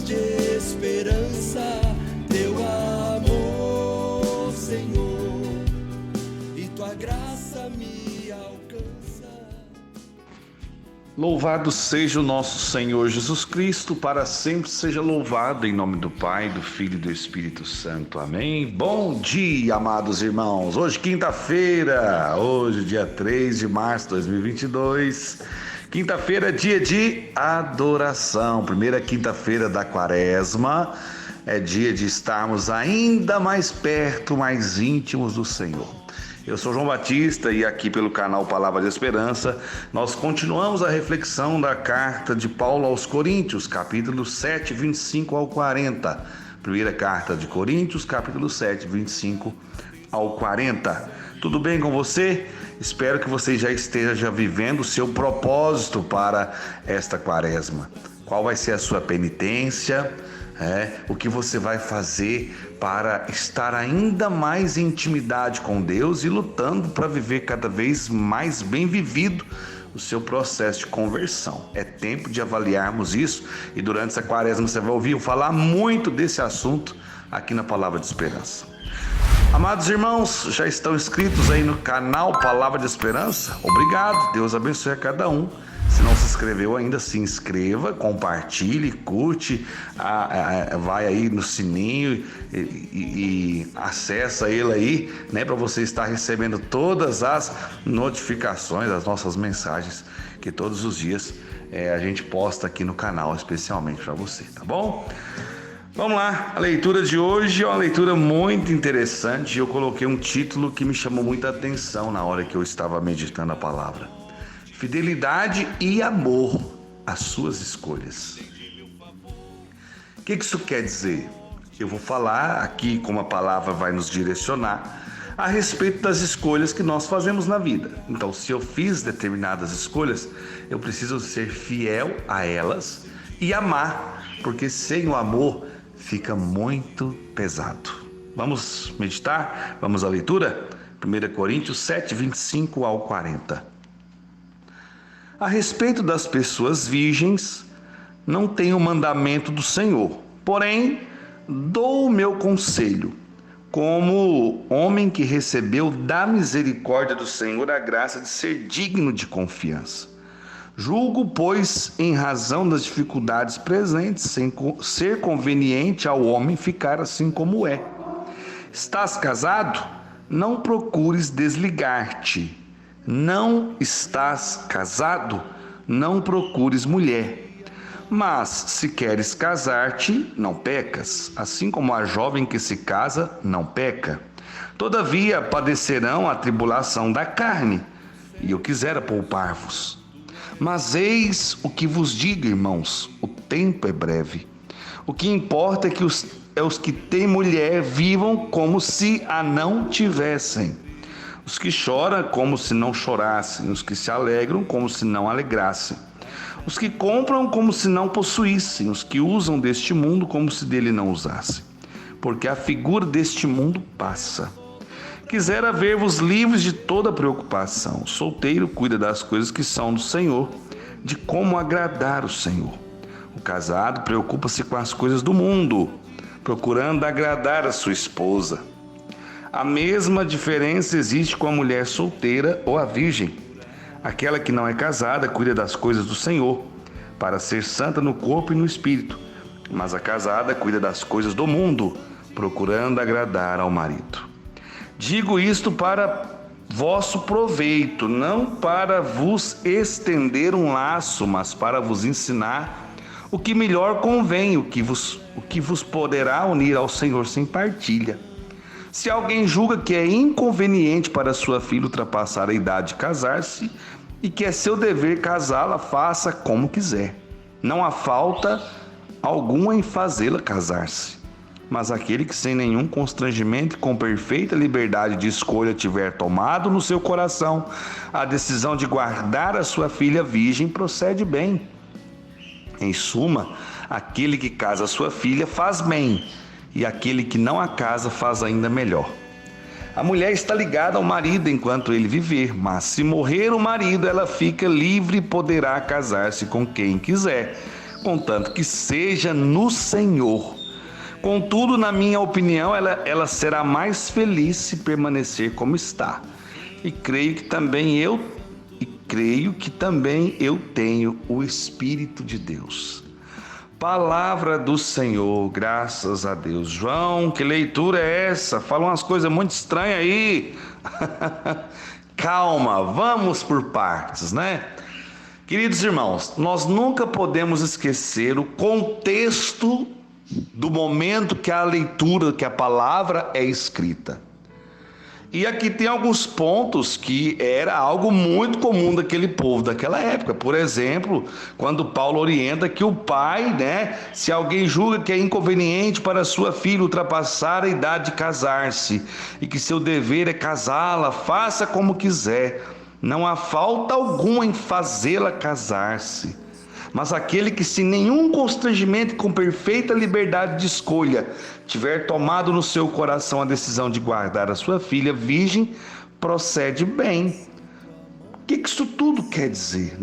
palavras de esperança, teu amor, Senhor, e tua graça me alcança. Louvado seja o nosso Senhor Jesus Cristo, para sempre seja louvado, em nome do Pai, do Filho e do Espírito Santo. Amém. Bom dia, amados irmãos. Hoje, quinta-feira, dia 3 de março de 2022. Quinta-feira, dia de adoração. Primeira quinta-feira da quaresma. É dia de estarmos ainda mais perto, mais íntimos do Senhor. Eu sou João Batista e aqui pelo canal Palavra de Esperança, nós continuamos a reflexão da carta de Paulo aos Coríntios, capítulo 7, 25 ao 40. Primeira carta de Coríntios, capítulo 7, 25 ao 40. Tudo bem com você? Espero que você já esteja vivendo o seu propósito para esta quaresma. Qual vai ser a sua penitência? O que você vai fazer para estar ainda mais em intimidade com Deus e lutando para viver cada vez mais bem vivido o seu processo de conversão. É tempo de avaliarmos isso e durante essa quaresma você vai ouvir eu falar muito desse assunto aqui na Palavra de Esperança. Amados irmãos, já estão inscritos aí no canal Palavra de Esperança? Obrigado, Deus abençoe a cada um. Se não se inscreveu ainda, se inscreva, compartilhe, curte, vai aí no sininho e acessa ele aí, né, para você estar recebendo todas as notificações, as nossas mensagens que todos os dias a gente posta aqui no canal, especialmente para você, tá bom? Vamos lá, a leitura de hoje é uma leitura muito interessante. Eu coloquei um título que me chamou muita atenção na hora que eu estava meditando a palavra. Fidelidade e amor às suas escolhas. O que isso quer dizer? Eu vou falar aqui, como a palavra vai nos direcionar, a respeito das escolhas que nós fazemos na vida. Então, se eu fiz determinadas escolhas, eu preciso ser fiel a elas e amar, porque sem o amor fica muito pesado. Vamos meditar? Vamos à leitura? 1 Coríntios 7, 25 ao 40. A respeito das pessoas virgens, não tenho mandamento do Senhor, porém, dou o meu conselho, como homem que recebeu da misericórdia do Senhor a graça de ser digno de confiança. Julgo, pois, em razão das dificuldades presentes, ser conveniente ao homem ficar assim como é. Estás casado? Não procures desligar-te. Não estás casado? Não procures mulher. Mas, se queres casar-te, não pecas, assim como a jovem que se casa não peca. Todavia, padecerão a tribulação da carne, e eu quisera poupar-vos. Mas eis o que vos digo, irmãos, o tempo é breve. O que importa é que os que têm mulher vivam como se a não tivessem. Os que choram como se não chorassem, os que se alegram como se não alegrassem. Os que compram como se não possuíssem, os que usam deste mundo como se dele não usassem. Porque a figura deste mundo passa. Quisera ver-vos livres de toda preocupação. O solteiro cuida das coisas que são do Senhor, de como agradar o Senhor. O casado preocupa-se com as coisas do mundo, procurando agradar a sua esposa. A mesma diferença existe com a mulher solteira ou a virgem. Aquela que não é casada cuida das coisas do Senhor, para ser santa no corpo e no espírito. Mas a casada cuida das coisas do mundo, procurando agradar ao marido. Digo isto para vosso proveito, não para vos estender um laço, mas para vos ensinar o que melhor convém, o que vos poderá unir ao Senhor sem partilha. Se alguém julga que é inconveniente para sua filha ultrapassar a idade de casar-se e que é seu dever casá-la, faça como quiser. Não há falta alguma em fazê-la casar-se. Mas aquele que sem nenhum constrangimento e com perfeita liberdade de escolha tiver tomado no seu coração a decisão de guardar a sua filha virgem, procede bem. Em suma, aquele que casa sua filha faz bem, e aquele que não a casa faz ainda melhor. A mulher está ligada ao marido enquanto ele viver, mas se morrer o marido, ela fica livre e poderá casar-se com quem quiser, contanto que seja no Senhor. Contudo, na minha opinião, ela será mais feliz se permanecer como está. E creio que também eu tenho o Espírito de Deus. Palavra do Senhor, graças a Deus. João, que leitura é essa? Fala umas coisas muito estranhas aí. Calma, vamos por partes, né? Queridos irmãos, nós nunca podemos esquecer o contexto do momento que a leitura, que a palavra é escrita. E aqui tem alguns pontos que era algo muito comum daquele povo daquela época. Por exemplo, quando Paulo orienta que o pai, se alguém julga que é inconveniente para sua filha ultrapassar a idade de casar-se e que seu dever é casá-la, faça como quiser. Não há falta alguma em fazê-la casar-se. Mas aquele que sem nenhum constrangimento e com perfeita liberdade de escolha tiver tomado no seu coração a decisão de guardar a sua filha virgem, procede bem. O que isso tudo quer dizer,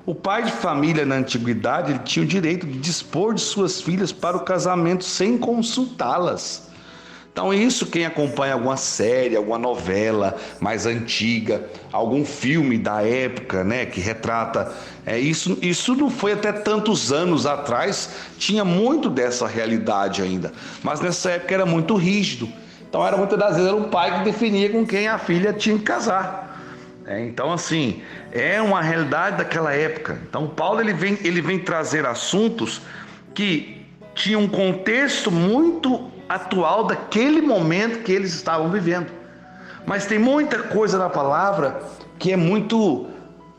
O pai de família na antiguidade ele tinha o direito de dispor de suas filhas para o casamento sem consultá-las. Então isso, quem acompanha alguma série, alguma novela mais antiga, algum filme da época, que retrata isso não foi até tantos anos atrás, tinha muito dessa realidade ainda, mas nessa época era muito rígido. Então muitas das vezes era o pai que definia com quem a filha tinha que casar. Então assim, é uma realidade daquela época. Então Paulo ele vem trazer assuntos que tinham um contexto muito atual daquele momento que eles estavam vivendo. Mas tem muita coisa na palavra que é muito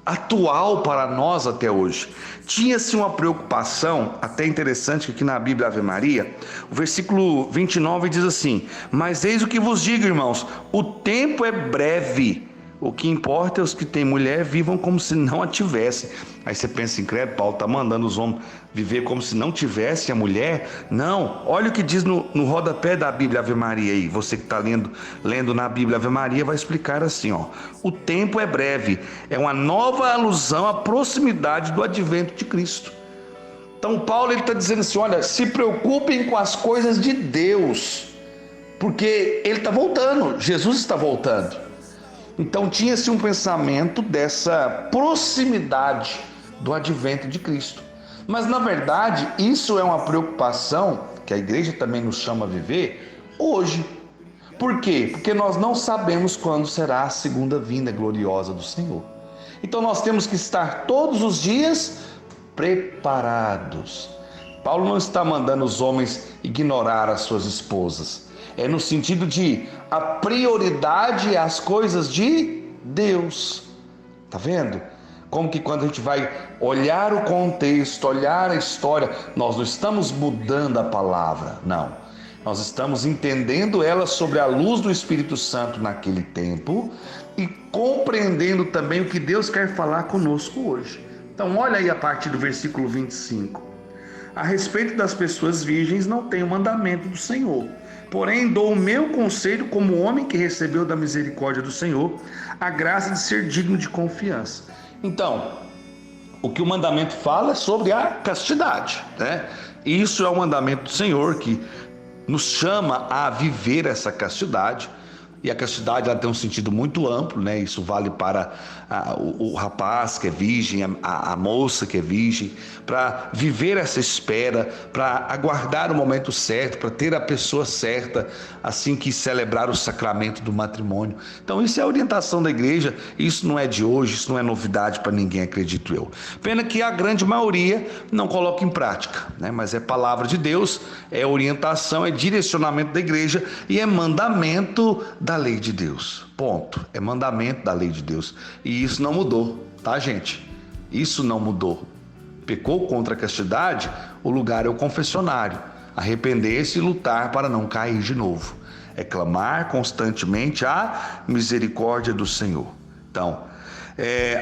atual para nós até hoje. Tinha-se uma preocupação, até interessante, que aqui na Bíblia Ave Maria, o versículo 29 diz assim: mas eis o que vos digo, irmãos, o tempo é breve. O que importa é os que têm mulher vivam como se não a tivessem. Aí você pensa, incrédulo, Paulo está mandando os homens viver como se não tivessem a mulher? Não, olha o que diz no rodapé da Bíblia Ave Maria aí. Você que está lendo na Bíblia Ave Maria vai explicar assim, o tempo é breve, é uma nova alusão à proximidade do advento de Cristo. Então Paulo está dizendo assim, olha, se preocupem com as coisas de Deus, porque ele está voltando, Jesus está voltando. Então tinha-se um pensamento dessa proximidade do advento de Cristo. Mas na verdade isso é uma preocupação que a igreja também nos chama a viver hoje. Por quê? Porque nós não sabemos quando será a segunda vinda gloriosa do Senhor. Então nós temos que estar todos os dias preparados. Paulo não está mandando os homens ignorar as suas esposas. É no sentido de a prioridade às coisas de Deus. Tá vendo? Como que quando a gente vai olhar o contexto, olhar a história, nós não estamos mudando a palavra, não. Nós estamos entendendo ela sobre a luz do Espírito Santo naquele tempo e compreendendo também o que Deus quer falar conosco hoje. Então olha aí a partir do versículo 25. A respeito das pessoas virgens não tem o mandamento do Senhor. Porém, dou o meu conselho como homem que recebeu da misericórdia do Senhor a graça de ser digno de confiança. Então, o que o mandamento fala é sobre a castidade, Isso é o mandamento do Senhor que nos chama a viver essa castidade. E a castidade ela tem um sentido muito amplo, Isso vale para o rapaz que é virgem, a moça que é virgem, para viver essa espera, para aguardar o momento certo, para ter a pessoa certa, assim que celebrar o sacramento do matrimônio. Então isso é a orientação da igreja, isso não é de hoje, isso não é novidade para ninguém, acredito eu. Pena que a grande maioria não coloca em prática, Mas é palavra de Deus, é orientação, é direcionamento da igreja e é mandamento da lei de Deus, ponto, é mandamento da lei de Deus, e isso não mudou, tá gente? Isso não mudou. Pecou contra a castidade, o lugar é o confessionário, arrepender-se e lutar para não cair de novo, é clamar constantemente a misericórdia do Senhor. Então,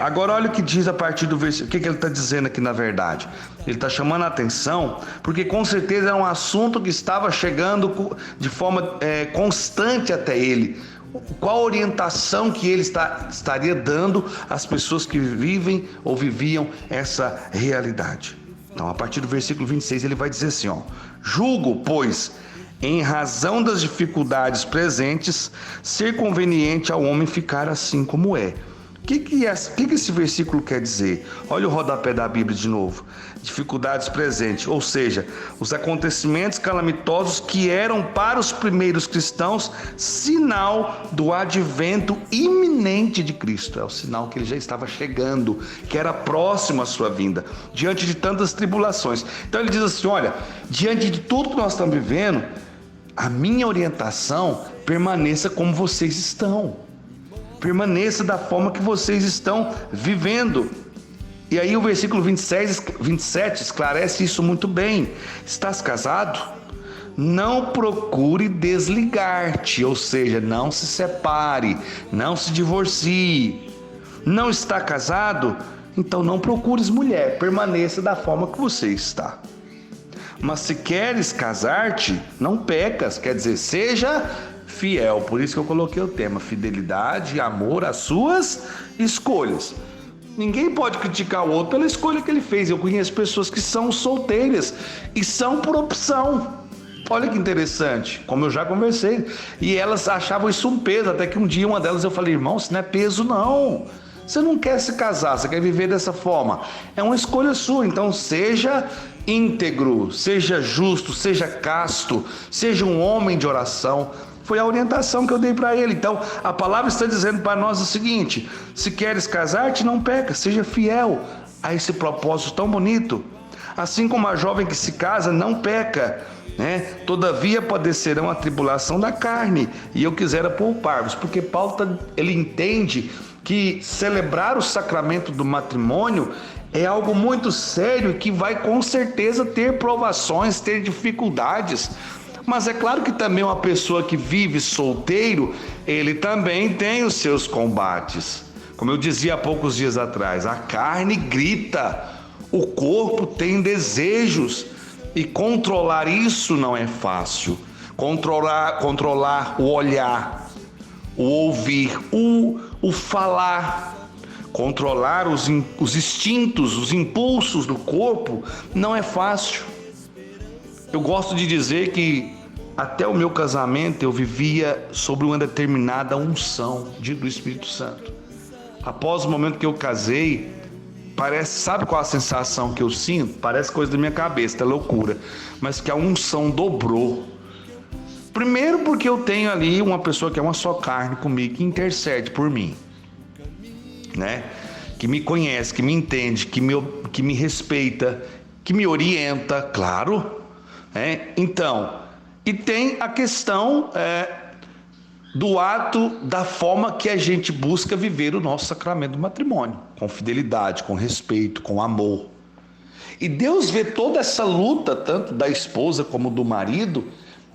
agora olha o que diz a partir do versículo, o que ele está dizendo aqui na verdade? Ele está chamando a atenção, porque com certeza é um assunto que estava chegando de forma constante até ele. Qual a orientação que ele estaria dando às pessoas que vivem ou viviam essa realidade? Então, a partir do versículo 26, ele vai dizer assim, ó: julgo, pois, em razão das dificuldades presentes, ser conveniente ao homem ficar assim como é. O que esse versículo quer dizer? Olha o rodapé da Bíblia de novo. Dificuldades presentes, ou seja, os acontecimentos calamitosos que eram para os primeiros cristãos sinal do advento iminente de Cristo. É o sinal que ele já estava chegando, que era próximo à sua vinda, diante de tantas tribulações. Então ele diz assim, olha, diante de tudo que nós estamos vivendo, a minha orientação, permaneça como vocês estão. Permaneça da forma que vocês estão vivendo. E aí o versículo 27 esclarece isso muito bem. Estás casado? Não procure desligar-te, ou seja, não se separe, não se divorcie. Não está casado? Então não procures mulher, permaneça da forma que você está. Mas se queres casar-te, não pecas, quer dizer, seja fiel. Por isso que eu coloquei o tema, fidelidade e amor às suas escolhas. Ninguém pode criticar o outro pela escolha que ele fez. Eu conheço pessoas que são solteiras e são por opção. Olha que interessante, como eu já conversei. E elas achavam isso um peso, até que um dia uma delas eu falei, irmão, isso não é peso não. Você não quer se casar, você quer viver dessa forma. É uma escolha sua, então seja íntegro, seja justo, seja casto, seja um homem de oração. Foi a orientação que eu dei para ele. Então, a palavra está dizendo para nós o seguinte: se queres casar-te, não peca, seja fiel a esse propósito tão bonito. Assim como a jovem que se casa não peca, né? Todavia padecerão a tribulação da carne, e eu quisera poupar-vos, porque Paulo ele entende que celebrar o sacramento do matrimônio é algo muito sério e que vai com certeza ter provações, ter dificuldades. Mas é claro que também uma pessoa que vive solteiro, ele também tem os seus combates. Como eu dizia há poucos dias atrás, a carne grita, o corpo tem desejos e controlar isso não é fácil. Controlar o olhar, o ouvir, o falar, controlar os instintos, os impulsos do corpo não é fácil. Eu gosto de dizer que até o meu casamento eu vivia sobre uma determinada unção do Espírito Santo. Após o momento que eu casei, sabe qual a sensação que eu sinto? Parece coisa da minha cabeça, é loucura, mas que a unção dobrou. Primeiro porque eu tenho ali uma pessoa que é uma só carne comigo, que intercede por mim, né? Que me conhece, que me entende, que me respeita, que me orienta, claro. Então, e tem a questão do ato, da forma que a gente busca viver o nosso sacramento do matrimônio, com fidelidade, com respeito, com amor. E Deus vê toda essa luta, tanto da esposa como do marido,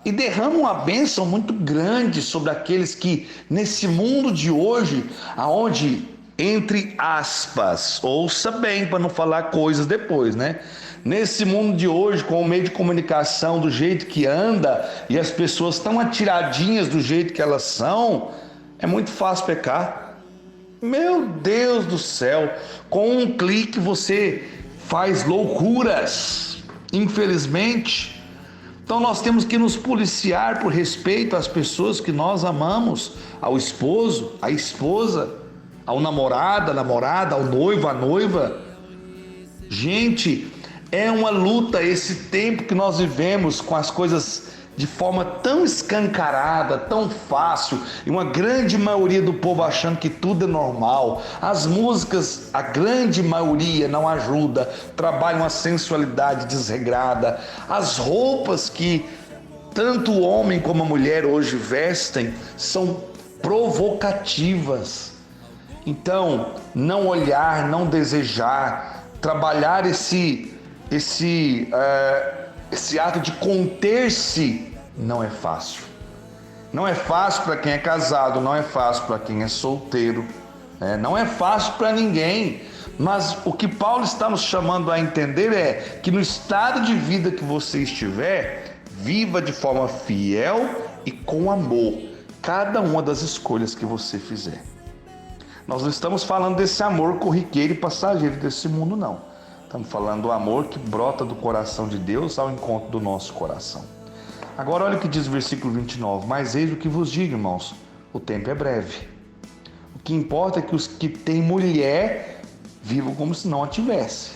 e derrama uma bênção muito grande sobre aqueles que, nesse mundo de hoje, aonde, entre aspas, ouça bem para não falar coisas depois, né? Nesse mundo de hoje, com o meio de comunicação do jeito que anda e as pessoas tão atiradinhas do jeito que elas são, é muito fácil pecar. Meu Deus do céu, com um clique você faz loucuras, infelizmente. Então nós temos que nos policiar por respeito às pessoas que nós amamos, ao esposo, à esposa, ao namorado, à namorada, ao noivo, à noiva. Gente, é uma luta esse tempo que nós vivemos com as coisas de forma tão escancarada, tão fácil, e uma grande maioria do povo achando que tudo é normal. As músicas, a grande maioria não ajuda, trabalham a sensualidade desregrada. As roupas que tanto o homem como a mulher hoje vestem são provocativas. Então, não olhar, não desejar, trabalhar esse ato de conter-se não é fácil. Não é fácil para quem é casado, não é fácil para quem é solteiro, não é fácil para ninguém. Mas o que Paulo está nos chamando a entender é que no estado de vida que você estiver, viva de forma fiel e com amor cada uma das escolhas que você fizer. Nós não estamos falando desse amor corriqueiro e passageiro desse mundo, não. Estamos falando do amor que brota do coração de Deus ao encontro do nosso coração. Agora olha o que diz o versículo 29. Mas eis o que vos digo, irmãos, o tempo é breve. O que importa é que os que têm mulher vivam como se não a tivesse.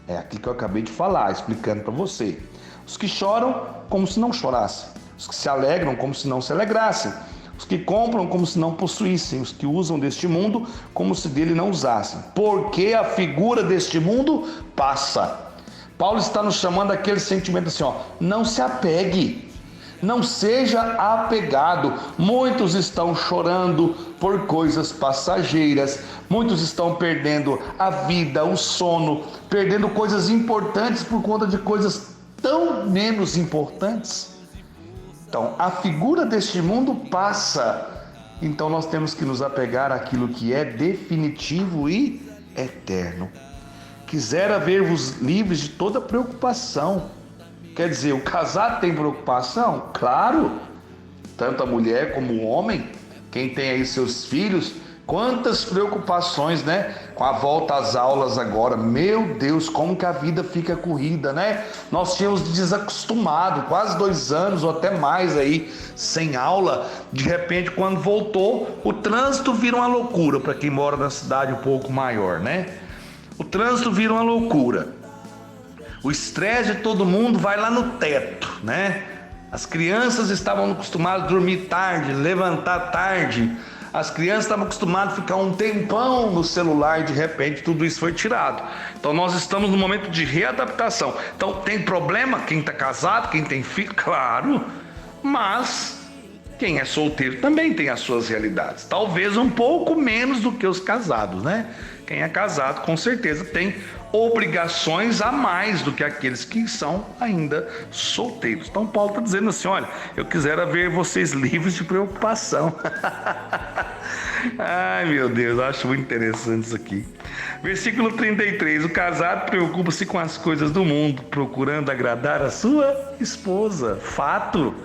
É aquilo que eu acabei de falar, explicando para você. Os que choram como se não chorassem. Os que se alegram como se não se alegrassem. Os que compram como se não possuíssem. Os que usam deste mundo como se dele não usassem. Porque a figura deste mundo passa. Paulo está nos chamando aquele sentimento assim, não se apegue. Não seja apegado. Muitos estão chorando por coisas passageiras. Muitos estão perdendo a vida, o sono, perdendo coisas importantes por conta de coisas tão menos importantes. Então, a figura deste mundo passa. Então, nós temos que nos apegar àquilo que é definitivo e eterno. Quisera ver-vos livres de toda preocupação. Quer dizer, o casado tem preocupação? Claro, tanto a mulher como o homem, quem tem aí seus filhos, quantas preocupações, né? Com a volta às aulas agora, meu Deus, como que a vida fica corrida, né? Nós tínhamos desacostumado, quase 2 anos ou até mais aí, sem aula. De repente, quando voltou, o trânsito vira uma loucura para quem mora na cidade um pouco maior, né? O trânsito vira uma loucura. O estresse de todo mundo vai lá no teto, né? As crianças estavam acostumadas a dormir tarde, levantar tarde. As crianças estavam acostumadas a ficar um tempão no celular e de repente tudo isso foi tirado. Então nós estamos num momento de readaptação. Então tem problema quem está casado, quem tem filho? Claro, mas quem é solteiro também tem as suas realidades. Talvez um pouco menos do que os casados, né? Quem é casado com certeza tem obrigações a mais do que aqueles que são ainda solteiros. Então Paulo está dizendo assim, olha, eu quisera ver vocês livres de preocupação. Ai meu Deus, eu acho muito interessante isso aqui. Versículo 33, o casado preocupa-se com as coisas do mundo, procurando agradar a sua esposa. Fato.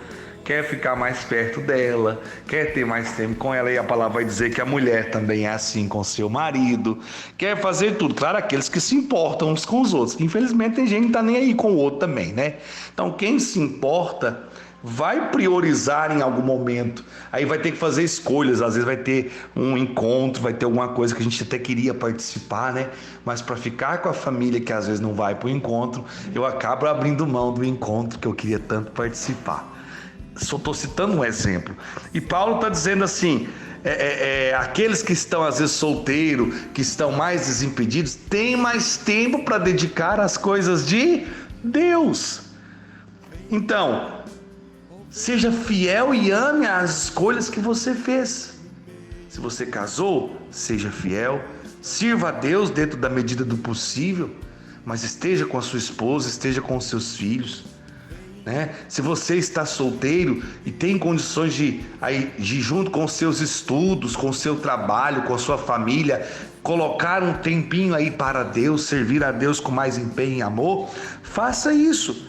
Quer ficar mais perto dela, quer ter mais tempo com ela, e a palavra vai dizer que a mulher também é assim com seu marido, quer fazer tudo, claro, aqueles que se importam uns com os outros, que infelizmente tem gente que não está nem aí com o outro também, né? Então quem se importa vai priorizar em algum momento, aí vai ter que fazer escolhas, às vezes vai ter um encontro, vai ter alguma coisa que a gente até queria participar, né? Mas para ficar com a família que às vezes não vai para o encontro, eu acabo abrindo mão do encontro que eu queria tanto participar. Só estou citando um exemplo. E Paulo está dizendo assim, aqueles que estão às vezes solteiros, que estão mais desimpedidos, têm mais tempo para dedicar às coisas de Deus. Então, seja fiel e ame as escolhas que você fez. Se você casou, seja fiel, sirva a Deus dentro da medida do possível, mas esteja com a sua esposa, esteja com os seus filhos. Né? Se você está solteiro e tem condições de junto com os seus estudos, com o seu trabalho, com a sua família, colocar um tempinho aí para Deus, servir a Deus com mais empenho e amor, faça isso.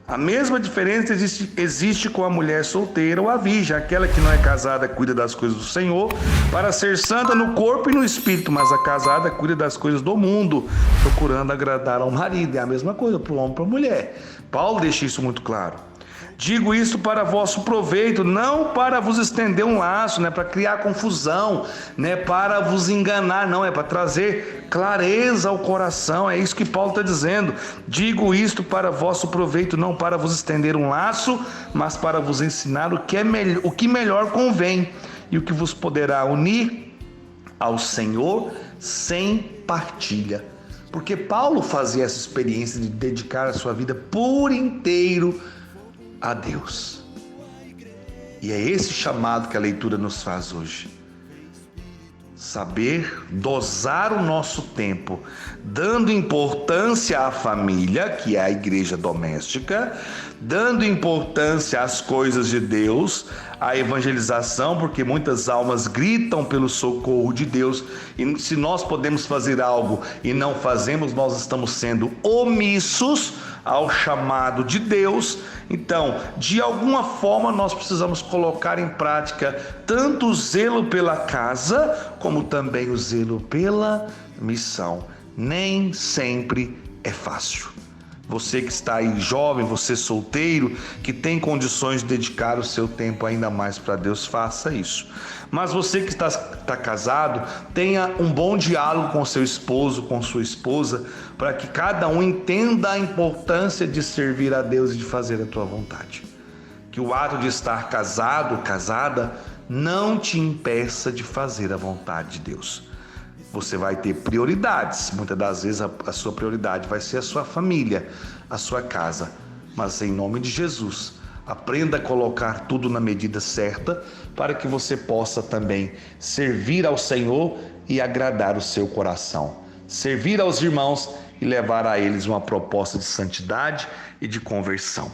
A mesma diferença existe com a mulher solteira ou a virgem, aquela que não é casada cuida das coisas do Senhor, para ser santa no corpo e no espírito, mas a casada cuida das coisas do mundo, procurando agradar ao marido. É a mesma coisa para o homem e para a mulher. Paulo deixa isso muito claro. Digo isso para vosso proveito, não para vos estender um laço, né, para criar confusão, né, para vos enganar, não, é para trazer clareza ao coração, é isso que Paulo está dizendo. Digo isto para vosso proveito, não para vos estender um laço, mas para vos ensinar o que melhor convém e o que vos poderá unir ao Senhor sem partilha. Porque Paulo fazia essa experiência de dedicar a sua vida por inteiro a Deus. E é esse chamado que a leitura nos faz hoje. Saber dosar o nosso tempo, dando importância à família, que é a igreja doméstica, dando importância às coisas de Deus, à evangelização, porque muitas almas gritam pelo socorro de Deus, e se nós podemos fazer algo e não fazemos, nós estamos sendo omissos ao chamado de Deus. Então, de alguma forma, nós precisamos colocar em prática tanto o zelo pela casa, como também o zelo pela missão. Nem sempre é fácil. Você que está aí jovem, você solteiro, que tem condições de dedicar o seu tempo ainda mais para Deus, faça isso. Mas você que está casado, tenha um bom diálogo com seu esposo, com sua esposa, para que cada um entenda a importância de servir a Deus e de fazer a tua vontade. Que o ato de estar casado, casada, não te impeça de fazer a vontade de Deus. Você vai ter prioridades, muitas das vezes a sua prioridade vai ser a sua família, a sua casa, mas em nome de Jesus, aprenda a colocar tudo na medida certa para que você possa também servir ao Senhor e agradar o seu coração, servir aos irmãos e levar a eles uma proposta de santidade e de conversão.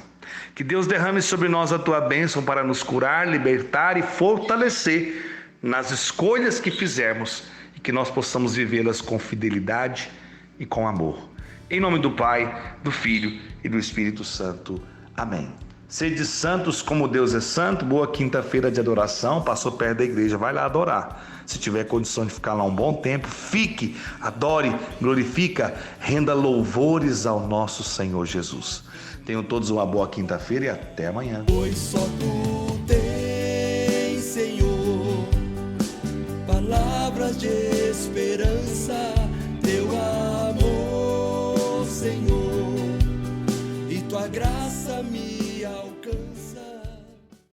Que Deus derrame sobre nós a tua bênção para nos curar, libertar e fortalecer nas escolhas que fizermos, que nós possamos vivê-las com fidelidade e com amor. Em nome do Pai, do Filho e do Espírito Santo. Amém. Sede santos como Deus é santo. Boa quinta-feira de adoração. Passou perto da igreja, vai lá adorar. Se tiver condição de ficar lá um bom tempo, fique, adore, glorifica, renda louvores ao nosso Senhor Jesus. Tenham todos uma boa quinta-feira e até amanhã. Pois só tu tens, Senhor, palavras de esperança.